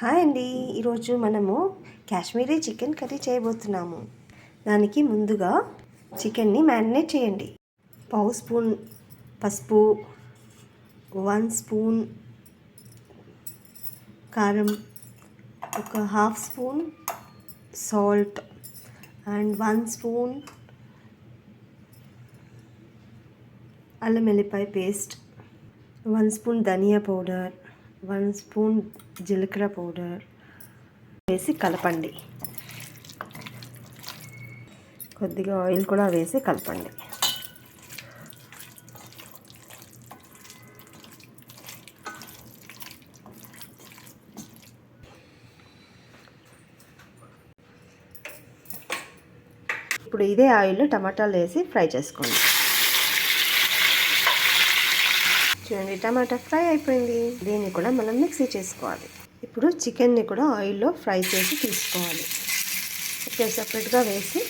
Hi అండి, ఈరోజు మనము కాశ్మీరీ చికెన్ కర్రీ చేయబోతున్నాము. దానికి ముందుగా చికెన్ని మ్యారినేట్ చేయండి. పావు స్పూన్ పసుపు, 1 స్పూన్ కారం, ఒక half spoon salt and 1 spoon అల్లం వెల్లిపాయ పేస్ట్, 1 స్పూన్ ధనియా పౌడర్, 1 స్పూన్ జీలకర్ర పౌడర్ వేసి కలపండి. కొద్దిగా ఆయిల్ కూడా వేసి కలపండి. ఇప్పుడు ఇదే ఆయిల్ టమాటాలు వేసి ఫ్రై చేసుకోండి. చూడండి, టమాటా ఫ్రై అయిపోయింది. దీన్ని కూడా మనం మిక్సీ చేసుకోవాలి. ఇప్పుడు చికెన్ని కూడా ఆయిల్లో ఫ్రై చేసి తీసుకోవాలి. సపరేట్గా వేసి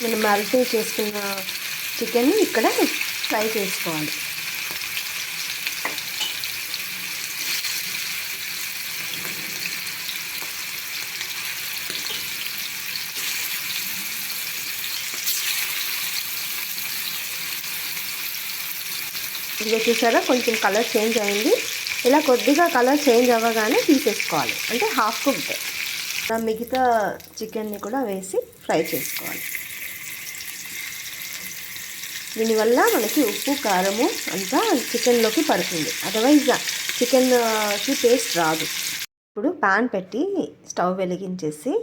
మనం మ్యారినేట్ చేసుకున్న చికెన్ని ఇక్కడ ఫ్రై చేసుకోవాలి. ఇదిగో చూసారా, కొంచెం కలర్ చేంజ్ అయింది. ఇలా కొద్దిగా కలర్ చేంజ్ అవ్వగానే తీసేసుకోవాలి, అంటే హాఫ్ కుక్డ్. మిగతా చికెన్ని కూడా వేసి ఫ్రై చేసుకోవాలి. దీనివల్ల మనకి ఉప్పు కారము అంతా చికెన్లోకి పడుతుంది, అదర్వైజ్ చికెన్కి టేస్ట్ రాదు. ఇప్పుడు ప్యాన్ పెట్టి స్టవ్ వెలిగించేసి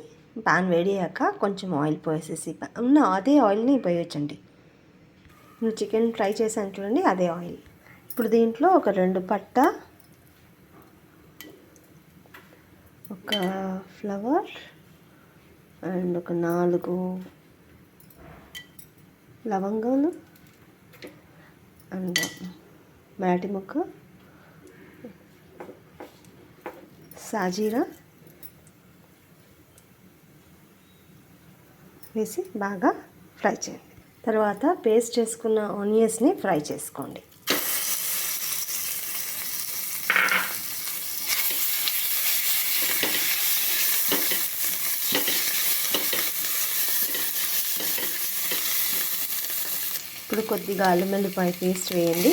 ప్యాన్ వేడియాక కొంచెం ఆయిల్ పోసేసి ఉన్న అదే ఆయిల్ని ఉపయోగించండి. నేను చికెన్ ఫ్రై చేశాను చూడండి, అదే ఆయిల్. ఇప్పుడు దీంట్లో ఒక 2 పట్ట, ఒక ఫ్లవర్ అండ్ ఒక 4 లవంగాలు అండ్ మరాఠీ ముక్క, సాజీరా వేసి బాగా ఫ్రై చేయండి. తర్వాత పేస్ట్ చేసుకున్న ఆనియన్స్ని ఫ్రై చేసుకోండి. ఇప్పుడు కొద్దిగా అల్లం వెల్లిపాయ పేస్ట్ వేయండి,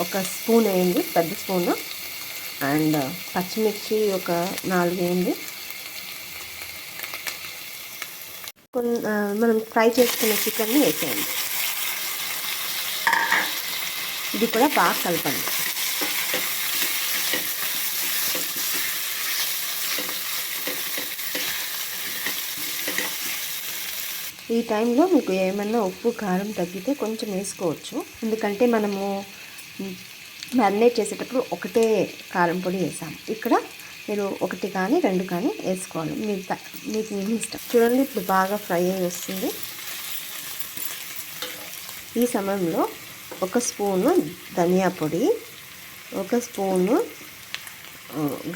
1 స్పూన్ వేయండి, పెద్ద స్పూను. అండ్ పచ్చిమిర్చి ఒక 4 వేయండి. మనం ఫ్రై చేసుకున్న చికెన్ని వేసేయండి. ఇది కూడా బాగా కలపండి. ఈ టైంలో మీకు ఏమన్నా ఉప్పు కారం తగ్గితే కొంచెం వేసుకోవచ్చు, ఎందుకంటే మనము మ్యారినేట్ చేసేటప్పుడు ఒకటే కారం పొడి వేసాము. ఇక్కడ మీరు 1 కానీ 2 కానీ వేసుకోవాలి, మీకు మీ ఇష్టం. చూడండి, ఇప్పుడు బాగా ఫ్రై అయ్యి వస్తుంది. ఈ సమయంలో 1 స్పూను ధనియా పొడి, 1 స్పూను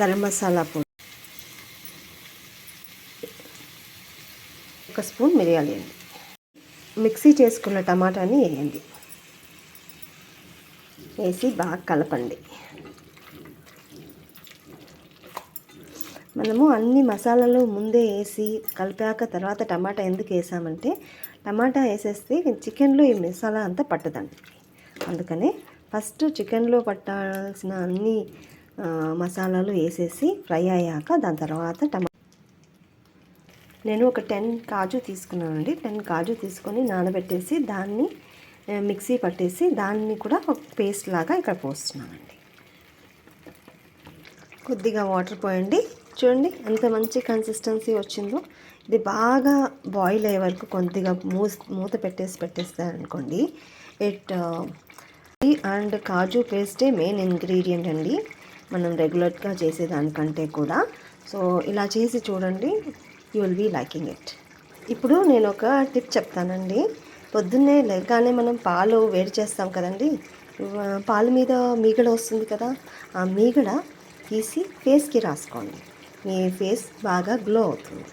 గరం మసాలా పొడి, 1 స్పూన్ మిరియాలు వేయండి. మిక్సీ చేసుకున్న టమాటాని వేయండి, వేసి బాగా కలపండి. మనము అన్ని మసాలాలు ముందే వేసి కలిపాక తర్వాత టమాటా ఎందుకు వేసామంటే, టమాటా వేసేస్తే చికెన్లో ఈ మసాలా అంతా పట్టదండి. అందుకనే ఫస్ట్ చికెన్లో పట్టాల్సిన అన్ని మసాలాలు వేసేసి ఫ్రై అయ్యాక దాని తర్వాత నేను ఒక 10 కాజు తీసుకున్నానండి. 10 కాజు తీసుకొని నానబెట్టేసి దాన్ని మిక్సీ పట్టేసి దాన్ని కూడా ఒక పేస్ట్ లాగా ఇక్కడ పోస్తున్నానండి. కొద్దిగా వాటర్ పోయండి. చూడండి ఎంత మంచి కన్సిస్టెన్సీ వచ్చిందో. ఇది బాగా బాయిల్ అయ్యే వరకు కొద్దిగా మూత పెట్టేస్తారనుకోండి. అండ్ కాజు పేస్టే మెయిన్ ఇంగ్రీడియంట్ అండి, మనం రెగ్యులర్గా చేసేదానికంటే కూడా. సో ఇలా చేసి చూడండి, you will be liking it. ఇప్పుడు నేను ఒక టిప్ చెప్తానండి. పొద్దున్నే లేగానే మనం పాలు వేడి చేస్తాం కదండి, పాలు మీద మీగడ వస్తుంది కదా, ఆ మీగడ తీసి ఫేస్కి రాసుకోండి. మీ ఫేస్ బాగా గ్లో అవుతుంది.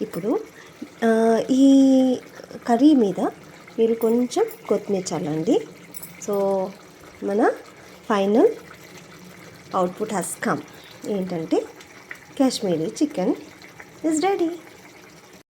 ఇప్పుడు ఈ కర్రీ మీద మీరు కొంచెం కొత్తిమీర చల్లండి. సో మన ఫైనల్ అవుట్పుట్ హ్యాస్ కమ్. ఏంటంటే కాశ్మీరీ చికెన్ ఈజ్ రెడీ.